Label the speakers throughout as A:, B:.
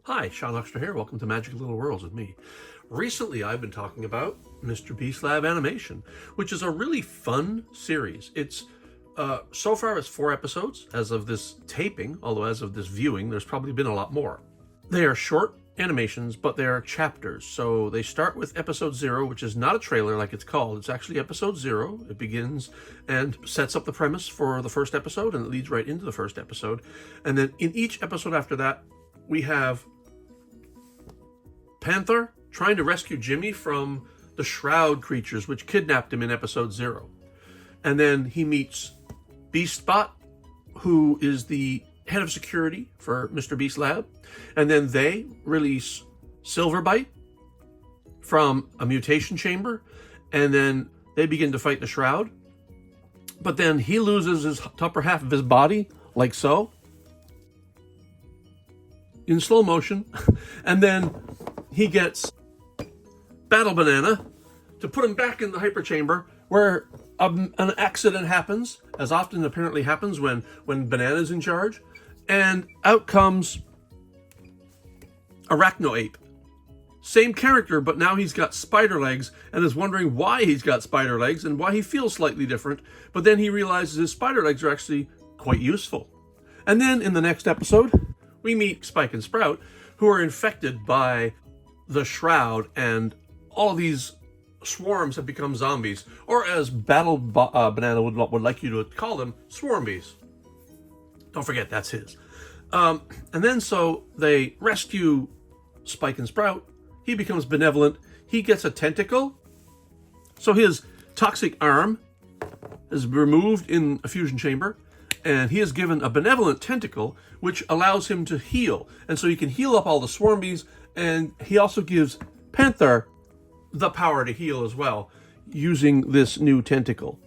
A: Hi, Sean Oxter here. Welcome to Magic Little Worlds with me. Recently, I've been talking about MrBeast Lab Animation, which is a really fun series. It's so far it's 4 episodes as of this taping, although as of this viewing, there's probably been a lot more. They are short animations, but they are chapters. So they start with episode 0, which is not a trailer like it's called. It's actually episode 0. It begins and sets up the premise for the first episode, and it leads right into the first episode. And then in each episode after that, we have Panther trying to rescue Jimmy from the Shroud creatures, which kidnapped him in episode 0. And then he meets Beastbot, who is the head of security for MrBeast Lab. And then they release Silverbite from a mutation chamber. And then they begin to fight the Shroud. But then he loses his upper half of his body, like so, in slow motion. And then he gets Battle Banana to put him back in the hyper chamber, where an accident happens, as often apparently happens when Banana's in charge, and out comes Arachno Ape. Same character, but now he's got spider legs and is wondering why he's got spider legs and why he feels slightly different, but then he realizes his spider legs are actually quite useful. And then in the next episode, we meet Spike and Sprout, who are infected by the Shroud, and all these swarms have become zombies, or as Banana would like you to call them, swarmbies. Don't forget, that's his. And then so they rescue Spike and Sprout. He becomes benevolent. He gets a tentacle. So his toxic arm is removed in a fusion chamber, and he is given a benevolent tentacle, which allows him to heal. And so he can heal up all the swarmbies, and he also gives Panther the power to heal as well, using this new tentacle.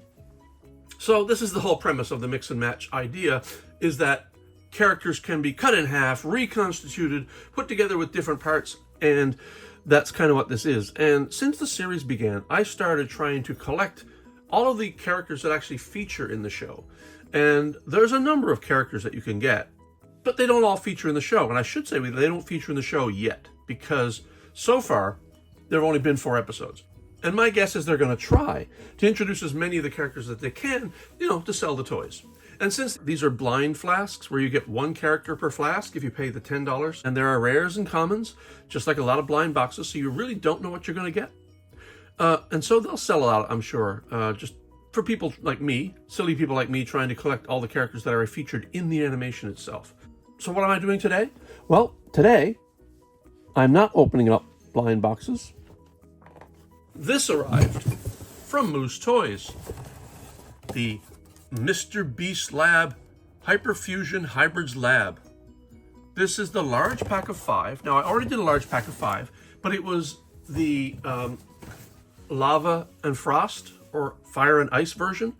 A: So this is the whole premise of the mix and match idea, is that characters can be cut in half, reconstituted, put together with different parts, and that's kind of what this is. And since the series began, I started trying to collect all of the characters that actually feature in the show. And there's a number of characters that you can get, but they don't all feature in the show. And I should say they don't feature in the show yet, because so far there have only been 4 episodes. And my guess is they're going to try to introduce as many of the characters that they can, to sell the toys. And since these are blind flasks, where you get 1 character per flask if you pay the $10, and there are rares and commons, just like a lot of blind boxes, so you really don't know what you're going to get. And so they'll sell out, I'm sure, just for people like me, silly people like me, trying to collect all the characters that are featured in the animation itself. So what am I doing today? Well, today, I'm not opening up blind boxes. This arrived from Moose Toys, the MrBeast Lab Hyperfusion Hybrids Lab. This is the large pack of 5. Now, I already did a large pack of 5, but it was the Lava and Frost, or Fire and Ice version,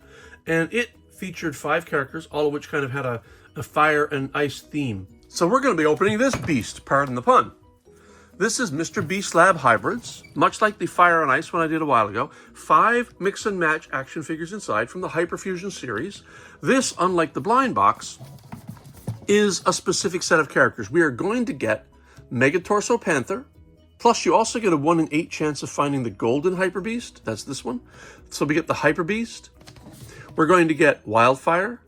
A: and it featured 5 characters, all of which kind of had a fire and ice theme. So we're going to be opening this beast, pardon the pun. This is MrBeast Lab Hybrids, much like the Fire and Ice one I did a while ago. 5 mix and match action figures inside from the Hyperfusion series. This, unlike the blind box, is a specific set of characters. We are going to get Mega Torso Panther, plus you also get a 1 in 8 chance of finding the Golden Hyperbeast. That's this one. So we get the Hyperbeast. We're going to get Wildfire.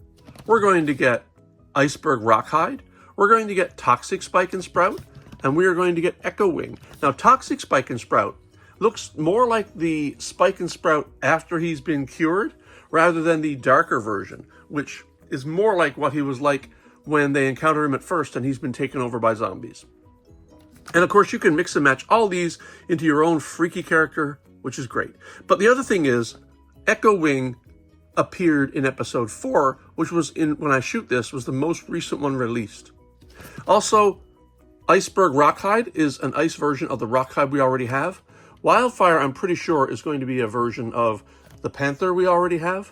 A: We're going to get Iceberg Rockhide. We're going to get Toxic Spike and Sprout. And we are going to get Echo Wing. Now, Toxic Spike and Sprout looks more like the Spike and Sprout after he's been cured, rather than the darker version, which is more like what he was like when they encounter him at first and he's been taken over by zombies. And of course, you can mix and match all these into your own freaky character, which is great. But the other thing is, Echo Wing appeared in episode 4, which was when I shoot this, was the most recent one released. Also, Iceberg Rockhide is an ice version of the Rockhide we already have. Wildfire, I'm pretty sure, is going to be a version of the Panther we already have.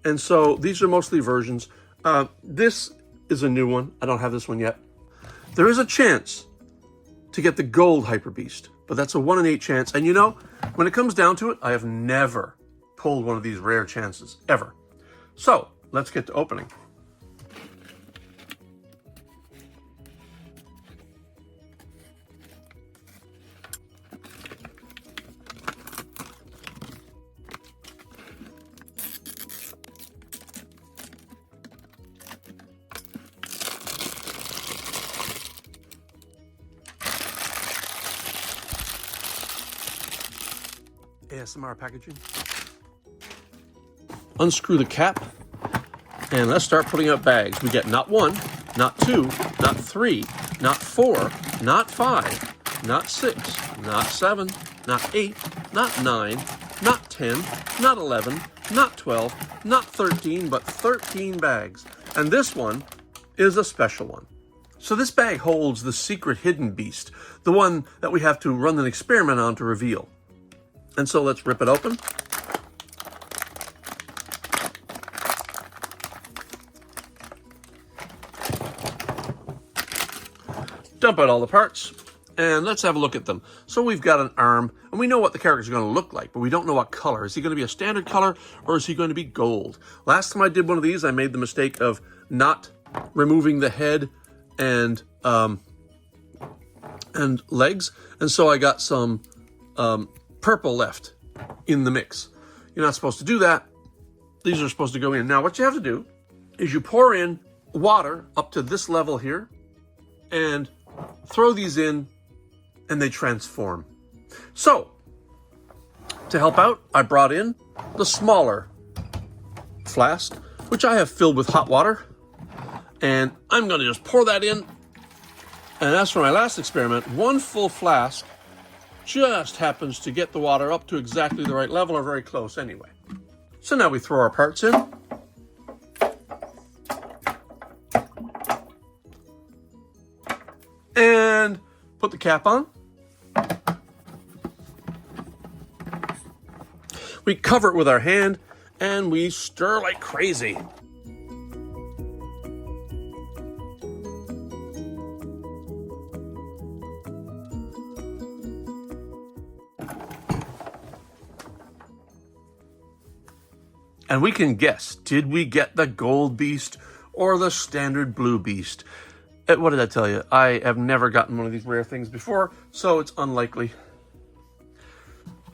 A: And so these are mostly versions. This is a new one. I don't have this one yet. There is a chance to get the Gold Hyperbeast, but that's a 1 in 8 chance. And when it comes down to it, I have never pulled one of these rare chances, ever. So let's get to opening. ASMR packaging. Unscrew the cap, and let's start putting out bags. We get not 1, not 2, not 3, not 4, not 5, not 6, not 7, not 8, not 9, not 10, not 11, not 12, not 13, but 13 bags. And this one is a special one. So this bag holds the secret hidden beast, the one that we have to run an experiment on to reveal. And so let's rip it open. Dump out all the parts, and let's have a look at them. So we've got an arm, and we know what the character's going to look like, but we don't know what color. Is he going to be a standard color, or is he going to be gold? Last time I did one of these, I made the mistake of not removing the head and legs, and so I got some purple left in the mix. You're not supposed to do that. These are supposed to go in. Now, what you have to do is you pour in water up to this level here, and throw these in, and they transform. So, to help out, I brought in the smaller flask, which I have filled with hot water, and I'm going to just pour that in. And as for my last experiment, 1 full flask just happens to get the water up to exactly the right level, or very close anyway. So now we throw our parts in. And put the cap on. We cover it with our hand, and we stir like crazy. And we can guess, did we get the gold beast or the standard blue beast? What did I tell you? I have never gotten one of these rare things before, so it's unlikely.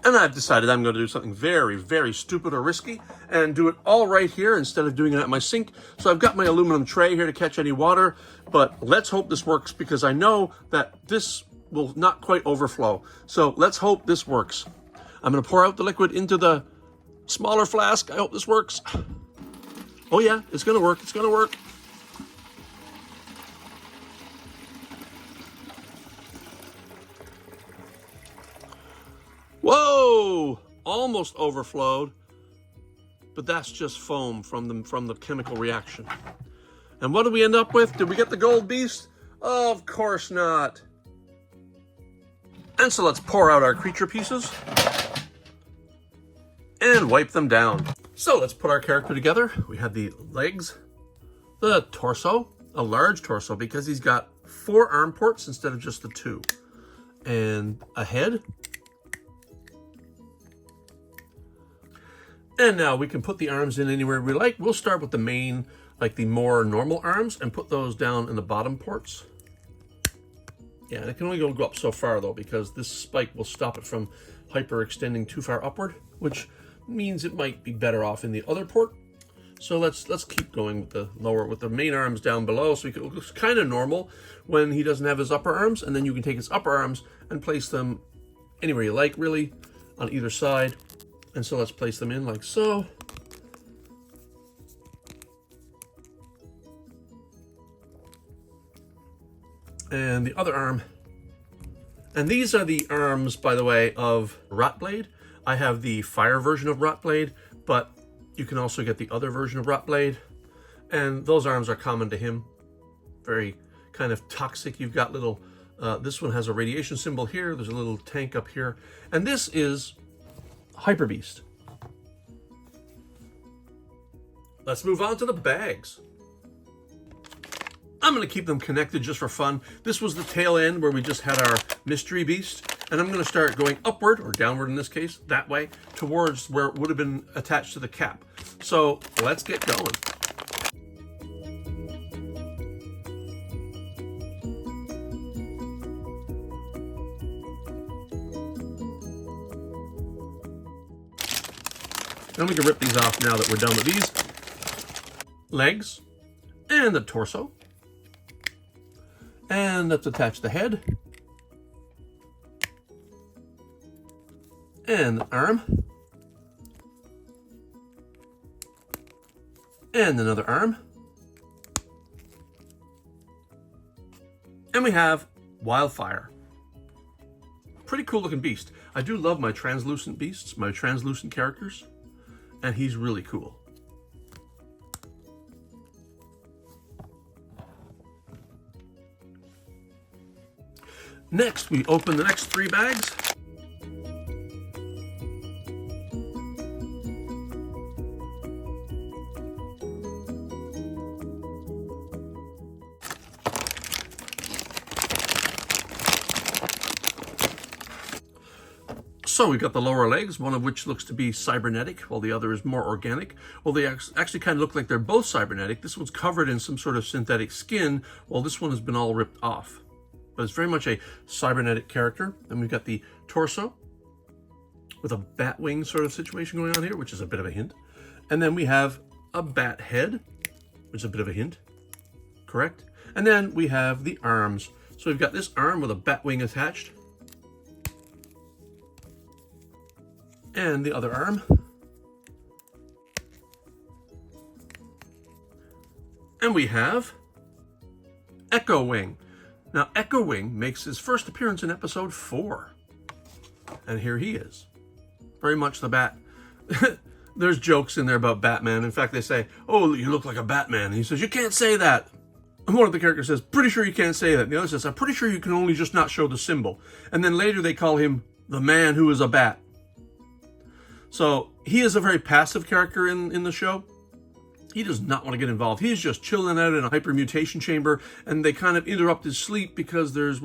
A: And I've decided I'm going to do something very, very stupid or risky and do it all right here instead of doing it at my sink. So I've got my aluminum tray here to catch any water, but let's hope this works, because I know that this will not quite overflow. So let's hope this works. I'm going to pour out the liquid into the smaller flask. I hope this works. Oh yeah, it's going to work. It's going to work. Whoa! Almost overflowed, but that's just foam from the chemical reaction. And what did we end up with? Did we get the gold beast? Of course not. And so let's pour out our creature pieces and wipe them down. So let's put our character together. We have the legs, the torso, a large torso because he's got 4 arm ports instead of just the 2, and a head. And now we can put the arms in anywhere we like. We'll start with the main, like the more normal arms, and put those down in the bottom ports. Yeah, and it can only go up so far though, because this spike will stop it from hyper extending too far upward, which means it might be better off in the other port. So let's keep going with the main arms down below, so it looks kind of normal when he doesn't have his upper arms, and then you can take his upper arms and place them anywhere you like, really, on either side. And so let's place them in like so. And the other arm. And these are the arms, by the way, of Rotblade. I have the fire version of Rotblade, but you can also get the other version of Rotblade. And those arms are common to him. Very kind of toxic. You've got little, this one has a radiation symbol here. There's a little tank up here. And this is HyperBeast. Let's move on to the bags. I'm going to keep them connected just for fun. This was the tail end where we just had our mystery beast, and I'm going to start going upward, or downward in this case, that way, towards where it would have been attached to the cap. So let's get going. Then we can rip these off now that we're done with these. Legs and the torso. And let's attach the head. And the arm. And another arm. And we have Wildfire. Pretty cool looking beast. I do love my translucent beasts, my translucent characters, and he's really cool. Next, we open the next 3 bags. So we've got the lower legs, one of which looks to be cybernetic, while the other is more organic. Well, they actually kind of look like they're both cybernetic. This one's covered in some sort of synthetic skin, while this one has been all ripped off. But it's very much a cybernetic character. And we've got the torso with a bat wing sort of situation going on here, which is a bit of a hint. And then we have a bat head, which is a bit of a hint. Correct? And then we have the arms. So we've got this arm with a bat wing attached. And the other arm. And we have Echo Wing. Now, Echo Wing makes his first appearance in episode 4. And here he is. Very much the bat. There's jokes in there about Batman. In fact, they say, "Oh, you look like a Batman." And he says, "You can't say that." And one of the characters says, "Pretty sure you can't say that." And the other says, "I'm pretty sure you can only just not show the symbol." And then later they call him the man who is a bat. So he is a very passive character in the show. He does not want to get involved. He's just chilling out in a hypermutation chamber, and they kind of interrupt his sleep because there's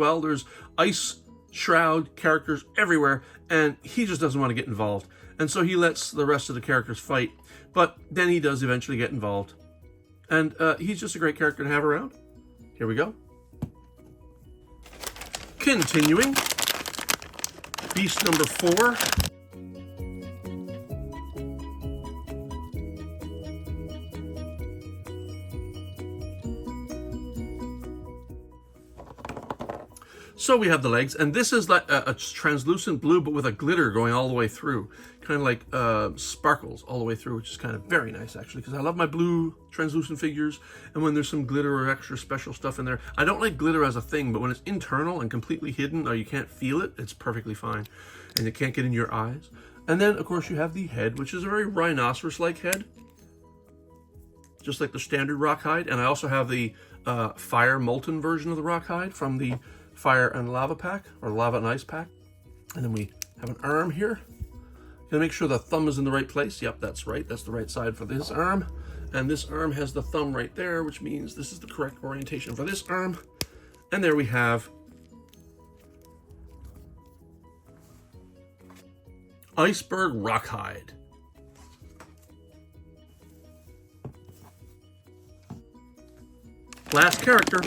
A: ice Shroud characters everywhere, and he just doesn't want to get involved. And so he lets the rest of the characters fight, but then he does eventually get involved. And he's just a great character to have around. Here we go. Continuing. Beast number 4. So we have the legs, and this is like a translucent blue, but with a glitter going all the way through. Kind of like sparkles all the way through, which is kind of very nice, actually, because I love my blue translucent figures, and when there's some glitter or extra special stuff in there. I don't like glitter as a thing, but when it's internal and completely hidden, or you can't feel it, it's perfectly fine, and it can't get in your eyes. And then, of course, you have the head, which is a very rhinoceros-like head, just like the standard rock hide. And I also have the fire molten version of the rock hide from the Fire and Lava pack, or Lava and Ice pack. And then we have an arm here. Gonna make sure the thumb is in the right place. Yep, that's right. That's the right side for this arm. And this arm has the thumb right there, which means this is the correct orientation for this arm. And there we have Iceberg Rockhide. Last character.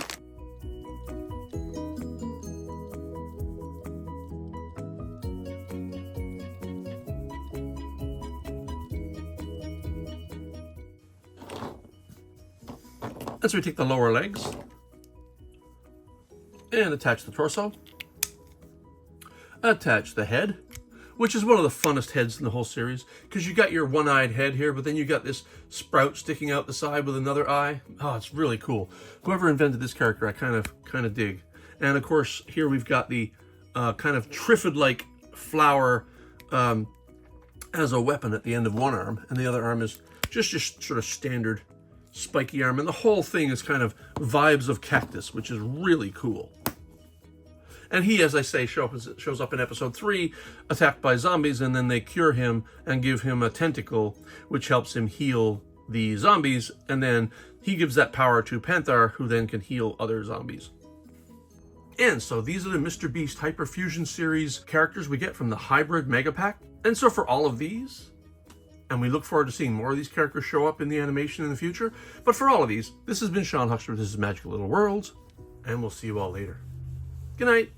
A: And so we take the lower legs and attach the torso, attach the head, which is one of the funnest heads in the whole series, because you got your one-eyed head here, but then you got this sprout sticking out the side with another eye. Oh, it's really cool. Whoever invented this character, I kind of dig. And of course, here we've got the kind of Triffid-like flower as a weapon at the end of one arm, and the other arm is just sort of standard spiky arm, and the whole thing is kind of vibes of cactus, which is really cool. And he, as I say, shows up in episode 3, attacked by zombies, and then they cure him and give him a tentacle, which helps him heal the zombies, and then he gives that power to Panthar, who then can heal other zombies. And so these are the MrBeast Hyperfusion series characters we get from the Hybrid Mega Pack. And so for all of these, and we look forward to seeing more of these characters show up in the animation in the future. But for all of these, this has been Sean Huxter. This is Magical Little Worlds, and we'll see you all later. Good night.